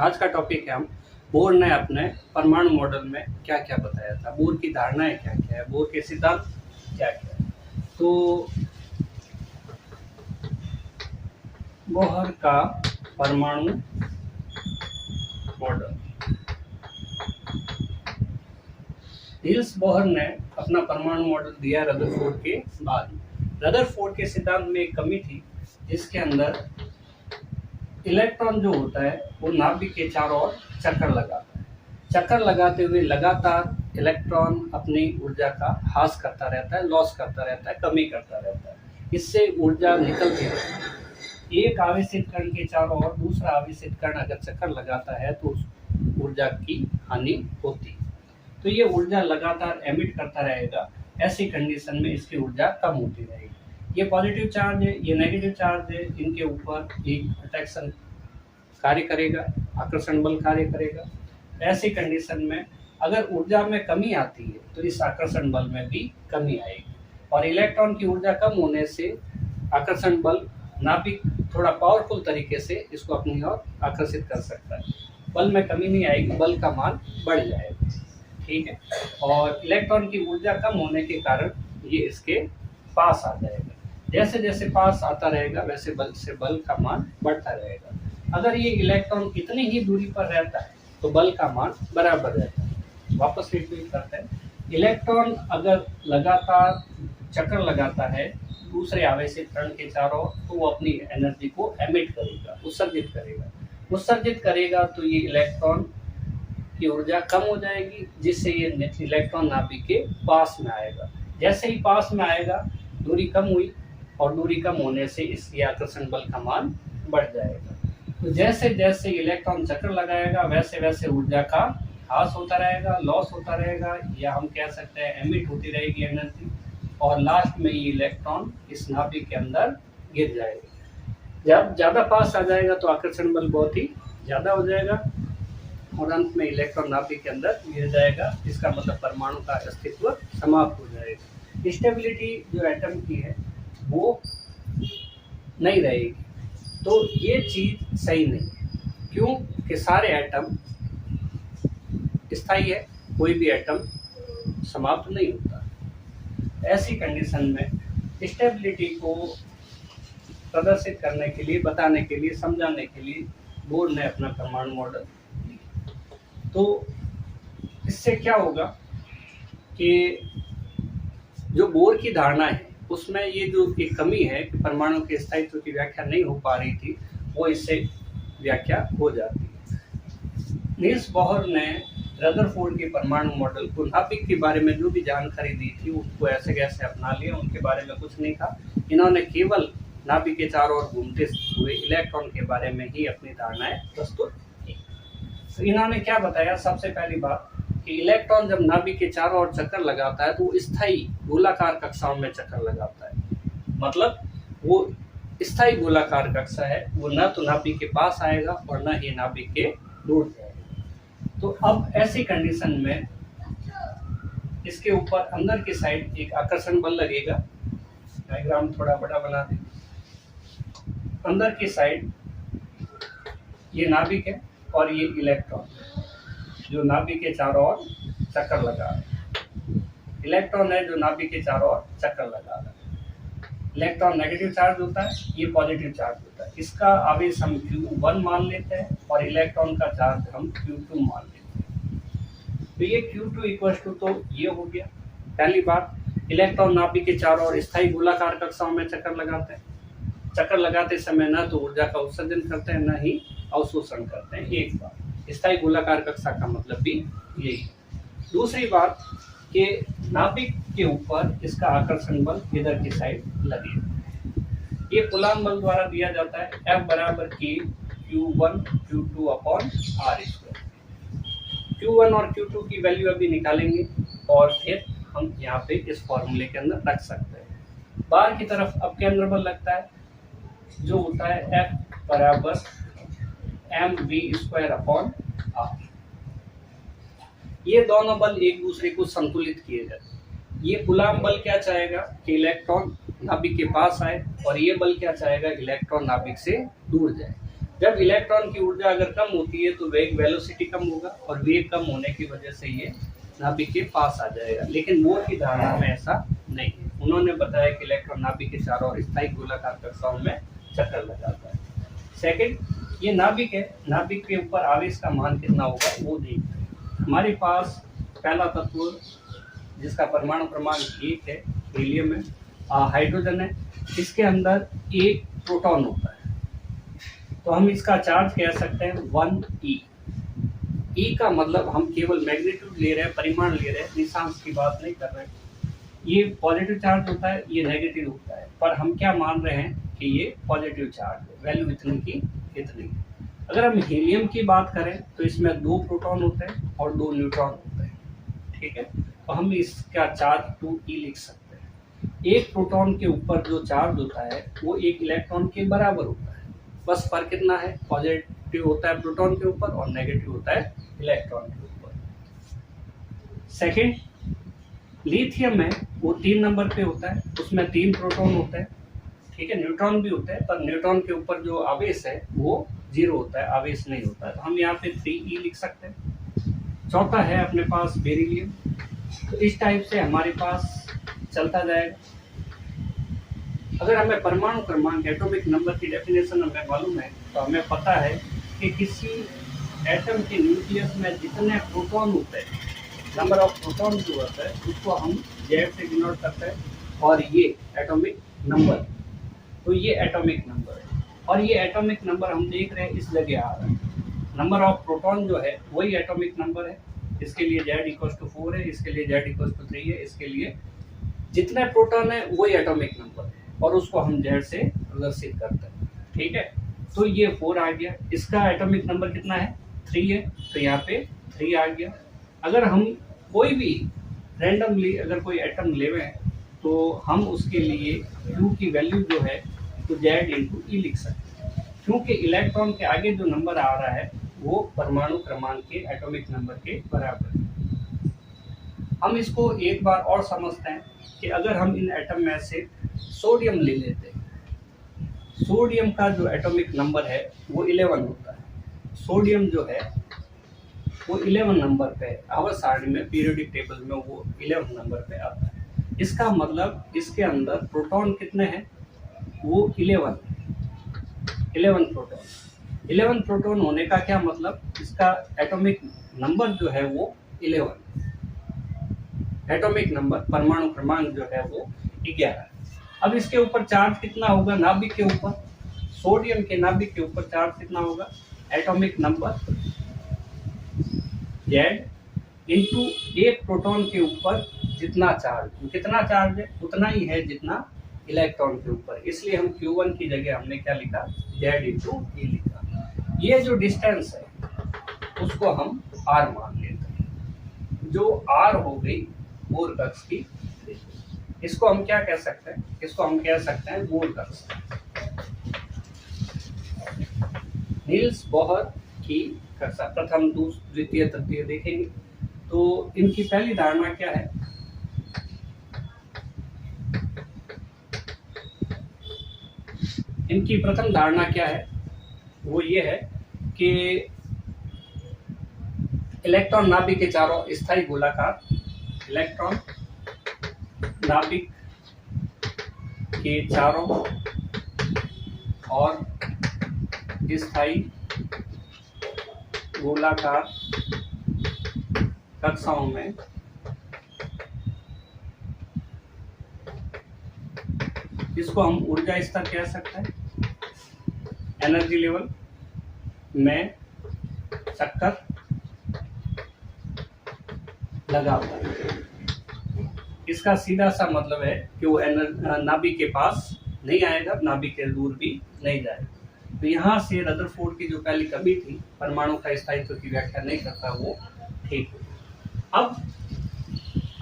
आज का टॉपिक है हम बोर ने अपने परमाणु मॉडल में क्या क्या बताया था, बोर की धारणाएं क्या क्या है, बोर के सिद्धांत क्या क्या है। तो बोहर का परमाणु मॉडल, निल्स बोहर ने अपना परमाणु मॉडल दिया रदरफोर्ड के बाद। रदरफोर्ड के सिद्धांत में एक कमी थी जिसके अंदर इलेक्ट्रॉन जो होता है वो नाभिक के चारों ओर चक्कर लगाता है। चक्कर लगाते हुए लगातार इलेक्ट्रॉन अपनी ऊर्जा का ह्रास करता रहता है, लॉस करता रहता है, कमी करता रहता है। इससे ऊर्जा निकलती रहती है। एक आवेशित कण के चारों ओर दूसरा आवेशित कण अगर चक्कर लगाता है तो उस ऊर्जा की हानि होती है। तो ये ऊर्जा लगातार एमिट करता रहेगा। ऐसी कंडीशन में इसकी ऊर्जा कम होती रहेगी। ये पॉजिटिव चार्ज है, ये नेगेटिव चार्ज है, इनके ऊपर एक अट्रैक्शन कार्य करेगा, आकर्षण बल कार्य करेगा। ऐसी कंडीशन में अगर ऊर्जा में कमी आती है तो इस आकर्षण बल में भी कमी आएगी और इलेक्ट्रॉन की ऊर्जा कम होने से आकर्षण बल नाभिक थोड़ा पावरफुल तरीके से इसको अपनी ओर आकर्षित कर सकता है। बल में कमी नहीं आएगी, बल का मान बढ़ जाएगा, ठीक है। और इलेक्ट्रॉन की ऊर्जा कम होने के कारण ये इसके पास आ जाएगा। जैसे जैसे पास आता रहेगा वैसे बल का मान बढ़ता रहेगा। अगर ये इलेक्ट्रॉन इतनी ही दूरी पर रहता है तो बल का मान बराबर रहता है। वापस रिपीट करते हैं, इलेक्ट्रॉन अगर लगातार चक्कर लगाता है दूसरे आवेशित कण के चारों तो वो अपनी एनर्जी को एमिट करेगा, उत्सर्जित करेगा तो ये इलेक्ट्रॉन की ऊर्जा कम हो जाएगी, जिससे ये इलेक्ट्रॉन नाभिक के पास में आएगा। जैसे ही पास में आएगा दूरी कम हुई और दूरी कम होने से इसके आकर्षण बल का मान बढ़ जाएगा। तो जैसे जैसे इलेक्ट्रॉन चक्कर लगाएगा वैसे वैसे ऊर्जा का ह्रास होता रहेगा, लॉस होता रहेगा, या हम कह सकते हैं एमिट होती रहेगी एनर्जी, और लास्ट में ये इलेक्ट्रॉन इस नाभिक के अंदर गिर जाएगा। जब ज़्यादा पास आ जाएगा तो आकर्षण बल बहुत ही ज़्यादा हो जाएगा और अंत में इलेक्ट्रॉन नाभिक के अंदर गिर जाएगा। इसका मतलब परमाणु का अस्तित्व समाप्त हो जाएगा। स्टेबिलिटी जो एटम की है वो नहीं रहेगी। तो ये चीज़ सही नहीं है। क्यों कि सारे एटम स्थायी है, कोई भी एटम समाप्त नहीं होता। ऐसी कंडीशन में स्टेबिलिटी को प्रदर्शित करने के लिए, बताने के लिए, समझाने के लिए बोर ने अपना परमाणु मॉडल दिया। तो इससे क्या होगा कि जो बोर की धारणा है उसमें ये जो एक कमी है कि परमाणु के स्थायित्व की व्याख्या नहीं हो पा रही थी, वो इससे व्याख्या हो जाती है। निल्स बोहर ने रदरफोर्ड के परमाणु मॉडल को नाभिक के बारे में जो भी जानकारी दी थी उसको ऐसे कैसे अपना लिया, उनके बारे में कुछ नहीं था। इन्होंने केवल नाभिक के चारों ओर घूमते हुए इलेक्ट्रॉन के बारे में ही अपनी धारणाएं प्रस्तुत की। तो इन्होंने क्या बताया, सबसे पहली बात कि इलेक्ट्रॉन जब नाभिक के चारों ओर चक्कर लगाता है तो वो स्थायी गोलाकार कक्षाओं में चक्कर लगाता है। मतलब वो स्थायी गोलाकार कक्षा है, वो न तो नाभिक के पास आएगा और न ही नाभिक के दूर जाएगा। तो अब ऐसी कंडीशन में इसके ऊपर अंदर की साइड एक आकर्षण बल लगेगा। डायग्राम थोड़ा बड़ा बना दें। अंदर की साइड ये नाभिक है और ये इलेक्ट्रॉन जो नाभिक के चारों ओर चक्कर लगा रहा है। इलेक्ट्रॉन है जो नाभिक के चारों ओर चक्कर लगा रहा है। इलेक्ट्रॉन नेगेटिव चार्ज होता है, ये पॉजिटिव चार्ज होता है। इसका आवेश हम Q1 मान लेते हैं और इलेक्ट्रॉन का चार्ज हम Q2 मान लेते हैं। तो ये Q2 इक्वल टू तो ये हो गया। पहली बात, इलेक्ट्रॉन नाभिक के चारों ओर स्थायी गोलाकार कक्षाओं में चक्कर लगाते हैं। चक्कर लगाते समय न तो ऊर्जा का उत्सर्जन करते हैं न ही अवशोषण करते हैं। एक बात, स्थायी गोलाकार कक्षा का मतलब भी यही है। दूसरी बात कि नाभिक के ऊपर इसका आकर्षण बल इधर की साइड लगेगा। ये कूलॉम बल द्वारा दिया जाता है, F बराबर K Q1 Q2 upon R²। Q1 और Q2 की वैल्यू अभी निकालेंगे और फिर हम यहाँ पे इस फॉर्मूले के अंदर रख सकते हैं। बाहर की तरफ अब केंद्र बल लगता है जो होता है F बराबर mv² अपॉन r। ये दोनों बल एक दूसरे को संतुलित किए जाते। ये कूलॉम बल क्या चाहेगा कि इलेक्ट्रॉन नाभिक के पास आए और ये बल क्या चाहेगा इलेक्ट्रॉन नाभिक से दूर जाए। जब इलेक्ट्रॉन की ऊर्जा अगर कम होती है तो वेग वेलोसिटी कम होगा और वेग कम होने की वजह से ये नाभिक के पास आ जाएगा, लेकिन बोर की धारणा में ऐसा नहीं है। उन्होंने बताया कि इलेक्ट्रॉन नाभिक के चारों ओर स्थायी गोलाकार कक्षाओं में चक्कर लगाता है। सेकंड, ये नाभिक है, नाभिक के ऊपर आवेश का मान कितना होगा वो देखते हैं। हमारे पास पहला तत्व जिसका परमाणु क्रमांक 1 है, हीलियम है, हाइड्रोजन है, इसके अंदर एक प्रोटॉन होता है, तो हम इसका चार्ज कह सकते हैं 1e। ई का मतलब हम केवल मैग्नीट्यूड ले रहे हैं, परिमाण ले रहे हैं, निशांश की बात नहीं कर रहे हैं। ये पॉजिटिव चार्ज होता है, ये नेगेटिव होता है, पर हम क्या मान रहे हैं कि ये पॉजिटिव चार्ज है, वैल्यू इतनी की इतनी। अगर हम हीलियम की बात करें तो इसमें 2 प्रोटॉन होते हैं और 2 न्यूट्रॉन होते हैं, ठीक है, तो हम इसका चार्ज 2e लिख सकते हैं। एक प्रोटॉन के ऊपर जो चार्ज होता है वो एक इलेक्ट्रॉन के बराबर होता है, बस फर्क कितना है, पॉजिटिव होता है प्रोटॉन के ऊपर और नेगेटिव होता है इलेक्ट्रॉन के ऊपर। सेकंड, लिथियम है, वो 3 नंबर पे होता है, उसमें 3 प्रोटॉन होते हैं, ठीक है, न्यूट्रॉन भी होते हैं, पर न्यूट्रॉन के ऊपर जो आवेश है वो 0 होता है, आवेश नहीं होता है, तो हम यहाँ पे 3e लिख सकते हैं। चौथा है अपने पास बेरिलियम, तो इस टाइप से हमारे पास चलता जाएगा। अगर हमें परमाणु क्रमांक एटॉमिक नंबर की डेफिनेशन हमें मालूम है तो हमें पता है कि किसी एटम के न्यूक्लियस में जितने प्रोटॉन होते हैं, नंबर ऑफ प्रोटॉन जो होता है उसको हम Z से डिनोट करते हैं, और ये एटॉमिक नंबर, तो ये एटॉमिक नंबर है, और ये एटॉमिक नंबर हम देख रहे हैं इस जगह आ रहा है। नंबर ऑफ प्रोटॉन जो है वही एटॉमिक नंबर है, इसके लिए Z=4 है, इसके लिए Z=3 है, इसके लिए जितने प्रोटॉन है वही एटॉमिक नंबर है, और उसको हम Z से प्रदर्शित करते हैं, ठीक है। तो ये 4 आ गया, इसका एटॉमिक नंबर कितना है 3 है, तो यहाँ पे 3 आ गया। अगर हम कोई भी रैंडमली अगर कोई एटम लेवे तो हम उसके लिए Q की वैल्यू जो है तो Z/E लिख सकते हैं, क्योंकि इलेक्ट्रॉन के आगे जो नंबर आ रहा है वो परमाणु क्रमांक के एटॉमिक नंबर के बराबर है। हम इसको एक बार और समझते हैं कि अगर हम इन एटम में से सोडियम ले लेते हैं, सोडियम का जो एटॉमिक नंबर है वो 11 होता है। सोडियम जो है वो 11 नंबर पे आवर्त सारणी में पीरियोडिक टेबल में वो 11 नंबर पे आता है। इसका मतलब इसके अंदर प्रोटॉन कितने हैं, वो 11 प्रोटॉन। 11 प्रोटॉन होने का क्या मतलब, इसका एटॉमिक नंबर जो है वो 11, एटॉमिक नंबर परमाणु क्रमांक जो है वो 11। अब इसके ऊपर चार्ज कितना होगा, नाभिक के ऊपर, सोडियम के नाभिक के ऊपर चार्ज कितना होगा, एटॉमिक नंबर Z इंटू एक प्रोटॉन के ऊपर जितना चार्ज, कितना चार्ज है उतना ही है जितना इलेक्ट्रॉन के ऊपर, इसलिए हम Q1 की जगह हमने क्या लिखा, Z/E लिखा। ये जो डिस्टेंस है उसको हम R मान लेते हैं, जो R हो गई बोर कक्ष की, इसको हम क्या कह सकते हैं, इसको हम कह सकते हैं बोर कक्ष। नील्स बोहर की कक्षा प्रथम, द्वितीय, तृतीय देखेंगे तो इनकी पहली धारणा क्या है, इनकी प्रथम धारणा क्या है, वो ये है कि इलेक्ट्रॉन नाभिक के चारों स्थायी गोलाकार, इलेक्ट्रॉन नाभिक के चारों और स्थायी गोलाकार कक्षाओं में इसको हम ऊर्जा स्तर कह सकते हैं, एनर्जी लेवल में चक्कर लगा हुआ है। इसका सीधा सा मतलब है कि वो नाभिक के पास नहीं आएगा, नाभिक के दूर भी नहीं जाएगा। तो यहाँ से रदरफोर्ड की जो पहली कमी थी, परमाणु का स्थायित्व की व्याख्या नहीं करता, वो ठीक है। अब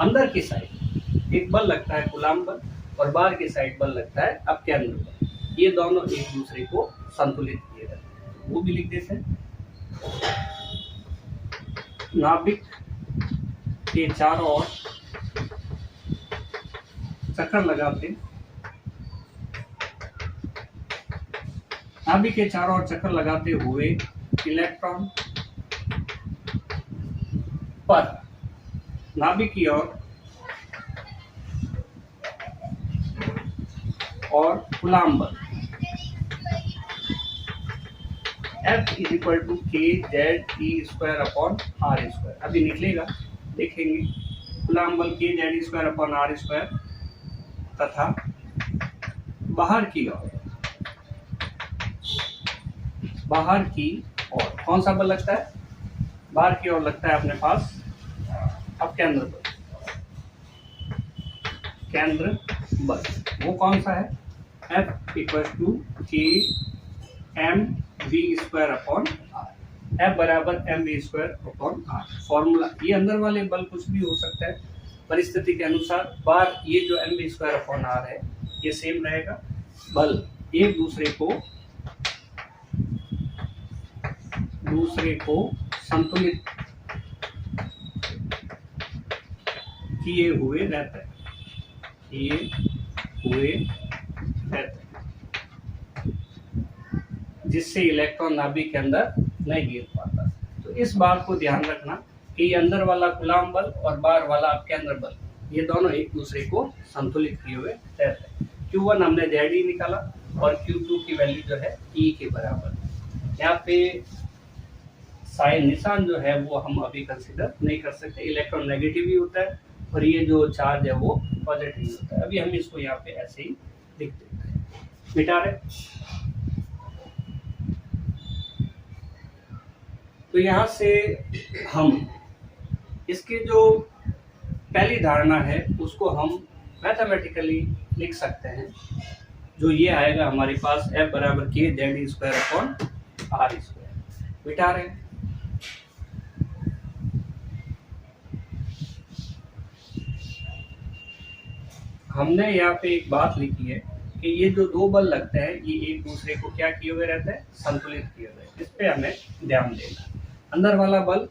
अंदर की साइड एक बल लगता है कूलाम बल, और बाहर की साइड बल लगता है अब केंद्र बल, ये दोनों एक दूसरे को संतुलित किए रहते हैं, वो भी लिख देते हैं। नाभिक के चारों ओर चक्कर लगाते नाभिक के चारों ओर चक्कर लगाते हुए इलेक्ट्रॉन पर नाभिक की ओर और कूलाम बल F is equal to K Z E square upon R square. अभी निकलेगा, देखेंगे। कूलाम बल K Z E square upon R square तथा बाहर की ओर कौन सा बल लगता है? बाहर की ओर लगता है अपने पास अब केंद्र बल। वो कौन सा है? F equal to K M V square upon R. F बराबर M V square upon R formula. ये अंदर वाले बल कुछ भी हो सकता है परिस्थिति के अनुसार। बार ये जो M V square upon R है ये सेम रहेगा। बल एक दूसरे को संतुलित किए हुए रहते हैं, जिससे इलेक्ट्रॉन नाभिक के अंदर नहीं गिर पाता। तो इस बात को ध्यान रखना कि ये अंदर वाला कूलाम बल और बाहर वाला केंद्र बल ये दोनों एक दूसरे को संतुलित किए हुए रहते हैं। Q1 हमने ZE निकाला और Q2 की वैल्यू जो है E के बराबर। यहाँ पे साइन निशान जो है वो हम अभी कंसीडर नहीं कर सकते। इलेक्ट्रॉन नेगेटिव ही होता है और ये जो चार्ज है वो पॉजिटिव होता है। अभी हम इसको यहाँ पे ऐसे ही लिख देते हैं, मिटा रहे। तो यहाँ से हम इसकी जो पहली धारणा है उसको हम मैथमेटिकली लिख सकते हैं, जो ये आएगा हमारे पास F बराबर K Z E square upon R square. मिटा रहे हैं। हमने यहाँ पे एक बात लिखी है कि ये जो दो बल लगते हैं ये एक दूसरे को क्या किए हुए रहते हैं? संतुलित किए हुए। इस पे हमें ध्यान देना। अंदर वाला बल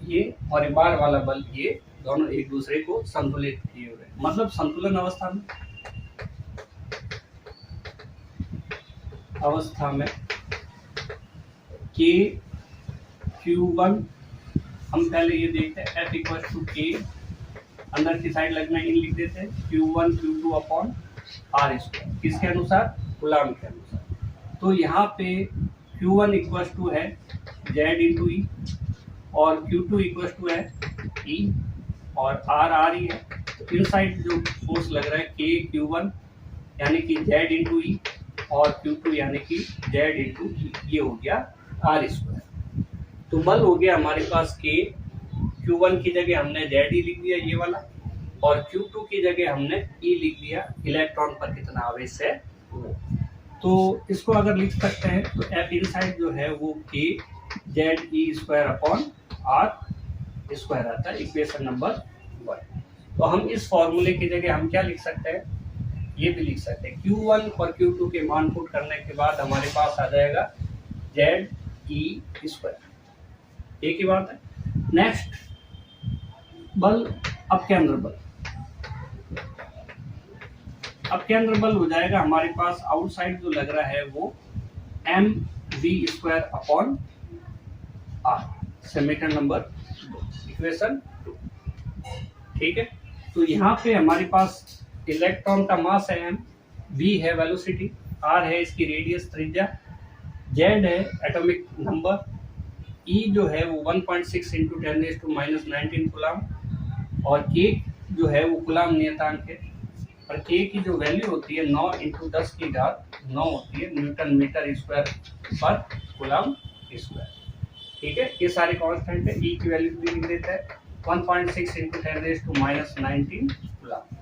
ये और बाहर वाला बल ये दोनों एक दूसरे को संतुलित किए हुए, मतलब संतुलन अवस्था में के Q1 हम पहले ये देखते हैं F इक्वल टू के अंदर की साइड लगना इन लिख देते हैं Q1 Q2 upon R square. किसके अनुसार? कूलाम के अनुसार। तो यहाँ पे Q1 इक्वल टू है Z इंटू ई और Q2 इक्वल टू है E और R ही है। तो इन साइड जो फोर्स लग रहा है K Q1 यानी कि Z इंटू ई और Q2 यानी कि Z इंटू ई, ये हो गया आर स्क्वायर। तो बल हो गया हमारे पास K। Q1 की जगह हमने ZE लिख दिया ये वाला और Q2 की जगह हमने E लिख दिया, इलेक्ट्रॉन पर कितना आवेश है वो। तो इसको अगर लिख सकते हैं तो F इनसाइड जो है वो K ZE square upon R square आता है, इक्वेशन नंबर 1। तो हम इस फॉर्मूले की जगह हम क्या लिख सकते हैं? ये भी लिख सकते हैं। Q1 और Q2 के मान पुट करने के बाद हमारे पास आ जाएगा ZE स्क्वायर। एक ही बात है। नेक्स्ट बल अपकेंद्र बल हो जाएगा हमारे पास। आउटसाइड जो लग रहा है वो M V square upon R, समीकरण नंबर 2, इक्वेशन 2। ठीक है। तो यहाँ पे हमारे पास इलेक्ट्रॉन का मास है m, v है वेलोसिटी, r है इसकी रेडियस त्रिज्या, z है एटॉमिक नंबर, e जो है वो 1.6 इंटू 10⁻⁻19 कूलाम और k जो है वो कूलाम नियतांक है और k की जो वैल्यू होती है 9 इंटू 10 की घात 9 होती है न्यूटन मीटर स्क्वायर पर कूलाम स्क्वायर। ठीक है। ये सारे कांस्टेंट है। e की वैल्यू भी लिख देते हैं 1.6 इंटू 10⁻19 कूलाम।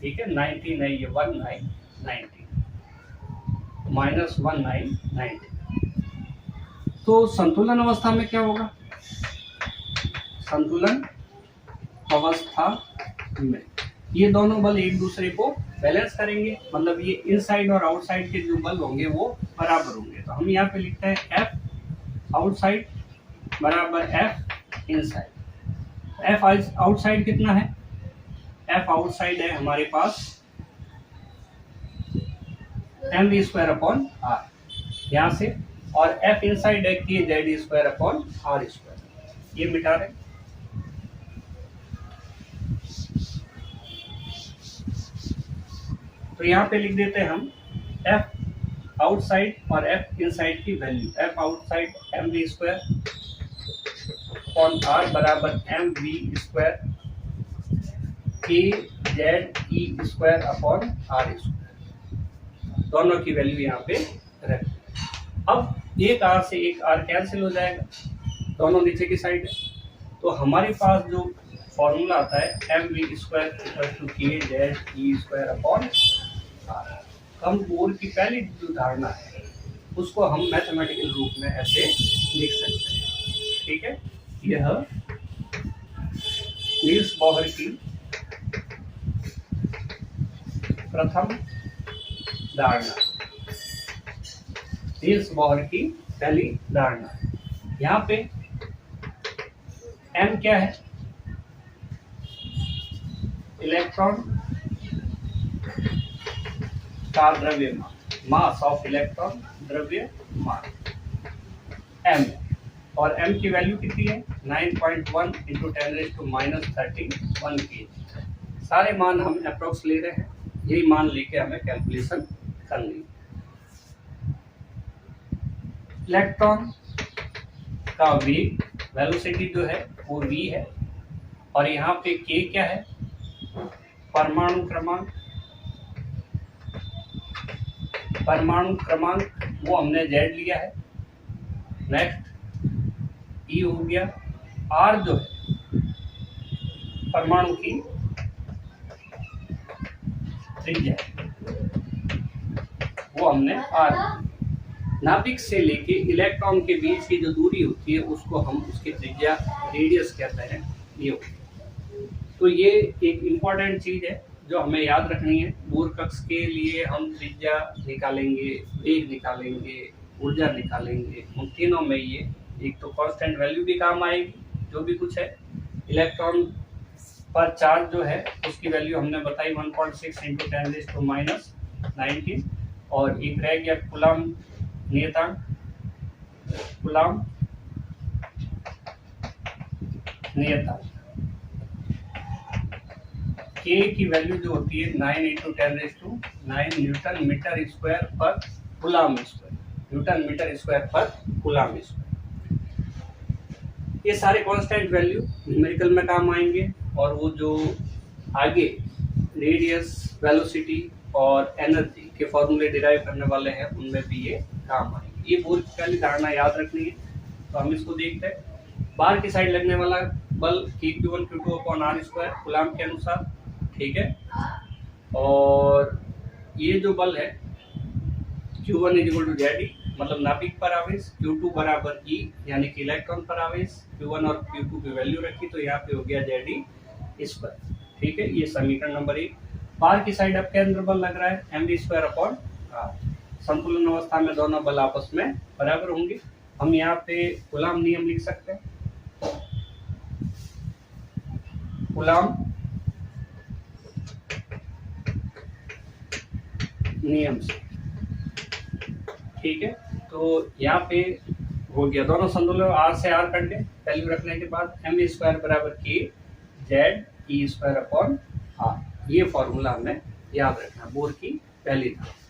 ठीक है। 19 है ये 1990 -1990। तो संतुलन अवस्था में क्या होगा? संतुलन अवस्था में ये दोनों बल एक दूसरे को बैलेंस करेंगे, मतलब ये इनसाइड और आउटसाइड के जो बल होंगे वो बराबर होंगे। तो हम यहाँ पे लिखते हैं F आउटसाइड बराबर F इनसाइड। F आउटसाइड कितना है? F आउटसाइड है हमारे पास mv स्क्वायर अपॉन आर। यहाँ से, और F इनसाइड है कि Z square upon R square, ये मिटा रहे। तो यहाँ पे लिख देते हैं हम F आउटसाइड और F इनसाइड की value. F outside M V square upon R बराबर M V square K Z E square upon R square, दोनों की वैल्यू यहाँ पे रख। अब एक आर से एक आर कैंसिल हो जाएगा, दोनों नीचे की साइड है, तो हमारे पास जो फॉर्मूला आता है M V square equal to K Z E square upon R. हम बोर की पहली जो धारणा है उसको हम मैथमेटिकल रूप में ऐसे लिख सकते हैं, ठीक है। यह नील्स बोहर की प्रथम धारणा, नील्स बोहर की पहली धारणा। यहाँ पे m क्या है? इलेक्ट्रॉन का द्रव्यमान, मास ऑफ इलेक्ट्रॉन द्रव्यमान m, और m की वैल्यू कितनी है? 9.1 इंटू 10⁻³ kg। सारे मान हम अप्रोक्स ले रहे हैं, यही मान लेके हमें कैलकुलेशन करनी है। इलेक्ट्रॉन का वेग, वेलोसिटी जो है वो v है, और यहाँ पे k क्या है? परमाणु क्रमांक, परमाणु क्रमांक वो हमने z लिया है। नेक्स्ट e हो गया, r जो है परमाणु की त्रिज्या, वो हमने r। नाभिक से लेके इलेक्ट्रॉन के बीच की जो दूरी होती है उसको हम उसकी त्रिज्या, रेडियस कहते हैं, ये होती है। तो ये एक इम्पॉर्टेंट चीज है जो हमें याद रखनी है। बोर कक्ष के लिए हम त्रिज्या निकालेंगे, वेग निकालेंगे, ऊर्जा निकालेंगे, उन तीनों में ये एक तो कांस्टेंट वैल्यू भी काम आएगी, जो भी कुछ है। इलेक्ट्रॉन पर चार्ज जो है उसकी वैल्यू हमने बताई 1.6 इंटू 10⁻⁹, और एक रह गया कूलम नियतांक, कूलम नियतांक K की वैल्यू जो होती है 9 इंटू 10⁹ न्यूटन मीटर स्क्वायर पर Coulomb square, newton metre square पर कूलम स्क्वायर। ये सारे कांस्टेंट वैल्यू न्यूमेरिकल में काम आएंगे, और वो जो आगे रेडियस, वेलोसिटी और एनर्जी के फॉर्मूले डिराइव करने वाले हैं उनमें भी ये काम आएंगे। ये बोर की पहली धारणा याद रखनी है। तो हम इसको देखते हैं। बाहर की साइड लगने वाला बल Q1 Q2 upon R square coulomb के अनुसार, ठीक है। और ये जो बल है Q1 इक्वल टू जेड, मतलब नाभिक पर आवेश, Q2 बराबर E यानी कि इलेक्ट्रॉन पर आवेश। Q1 और Q2 की वैल्यू रखी तो यहाँ पे हो गया जेड स्क्वायर, ठीक है। ये समीकरण नंबर 1। बाहर की साइड अब के अंदर बल लग रहा है mv स्क्वायर अपॉन आर। संतुलन अवस्था में दोनों बल आपस में बराबर होंगे। हम यहाँ पे कूलम नियम लिख सकते हैं, कूलम नियम से, ठीक है। तो यहाँ पे हो गया दोनों संतुलन, आर से आर कट गए वैल्यू रखने के बाद। एम स्क्वायर बराबर K Z E square upon R, ये फॉर्मूला हमें याद रखना, बोर की पहली धारणा।